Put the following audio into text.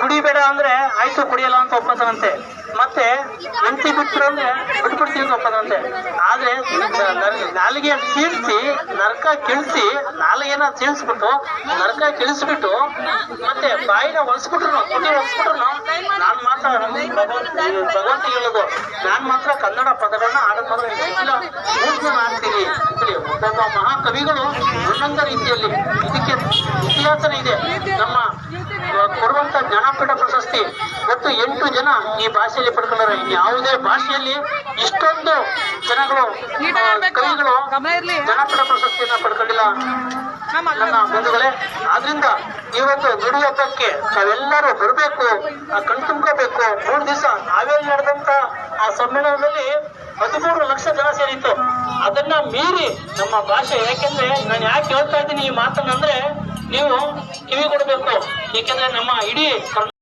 ಕುಡಿಬೇಡ ಅಂದ್ರೆ ಆಯ್ತು ಕುಡಿಯಲ್ಲ ಅಂತ ಒಪ್ಪತಾನಂತೆ, ಮತ್ತೆ ಹೆಂಡತಿ ಬಿಟ್ರು ಅಂದ್ರೆ ಬಿಟ್ಬಿಡ್ತೀವಿ ಅಂತ ಒಪ್ಪದಂತೆ. ಆದ್ರೆ ನಾಲಿಗೆ ಸೀಳ್ಸಿ ನರಕ ಕಿಳಿಸಿ, ನಾಲಿಗೆನ ಸೀಳ್ಸ್ಬಿಟ್ಟು ನರಕ ಕಿಳಿಸ್ಬಿಟ್ಟು ಮತ್ತೆ ಬಾಯಿನ ಹೊಲ್ಸ್ಬಿಟ್ರು, ಕುಡಿ ಹೊಲ್ಸ್ಬಿಟ್ರು ನಾನ್ ಮಾತ್ರ ಭಗವಂತ ಹೇಳೋದು, ನಾನ್ ಮಾತ್ರ ಕನ್ನಡ ಪದಗಳನ್ನ ಆಡೋದ್ ಮಾತ್ರ ಮಾಡ್ತೀನಿ ಅಂತೇಳಿ ಒಬ್ಬೊಬ್ಬ ಮಹಾಕವಿಗಳು ಒಂದೊಂದ ರೀತಿಯಲ್ಲಿ ಇದಕ್ಕೆ ಇತಿಹಾಸನೇ ಇದೆ. ನಮ್ಮ ಕೊಡುವಂತ ಜ್ಞಾನಪೀಠ ಪ್ರಶಸ್ತಿ ಮತ್ತು 8 ಜನ ಈ ಭಾಷೆಯಲ್ಲಿ ಪಡ್ಕೊಂಡಾರೆ. ಯಾವುದೇ ಭಾಷೆಯಲ್ಲಿ ಇಷ್ಟೊಂದು ಜನಗಳು ಕವಿಗಳು ಜ್ಞಾನಪೀಠ ಪ್ರಶಸ್ತಿಯನ್ನ ಪಡ್ಕೊಂಡಿಲ್ಲ ನನ್ನ ಬಂಧುಗಳೇ. ಆದ್ರಿಂದ ಇವತ್ತು ನುಡಿ ಹಬ್ಬಕ್ಕೆ ನಾವೆಲ್ಲರೂ ಬರಬೇಕು, ಕಣ್ತುಂಬ್ಕೋಬೇಕು. 3 ದಿವಸ ಹಾವೇರಿ ನಡೆದಂತ ಆ ಸಮ್ಮೇಳನದಲ್ಲಿ 13 ಲಕ್ಷ ಜನ ಸೇರಿತ್ತು. ಅದನ್ನ ಮೀರಿ ನಮ್ಮ ಭಾಷೆ, ಯಾಕೆಂದ್ರೆ ನಾನು ಯಾಕೆ ಹೇಳ್ತಾ ಇದ್ದೀನಿ ಈ ಮಾತನ್ನಂದ್ರೆ ನೀವು ಕಿವಿ ಕೊಡಬೇಕು. ಏಕೆಂದ್ರೆ ನಮ್ಮ ಇಡೀ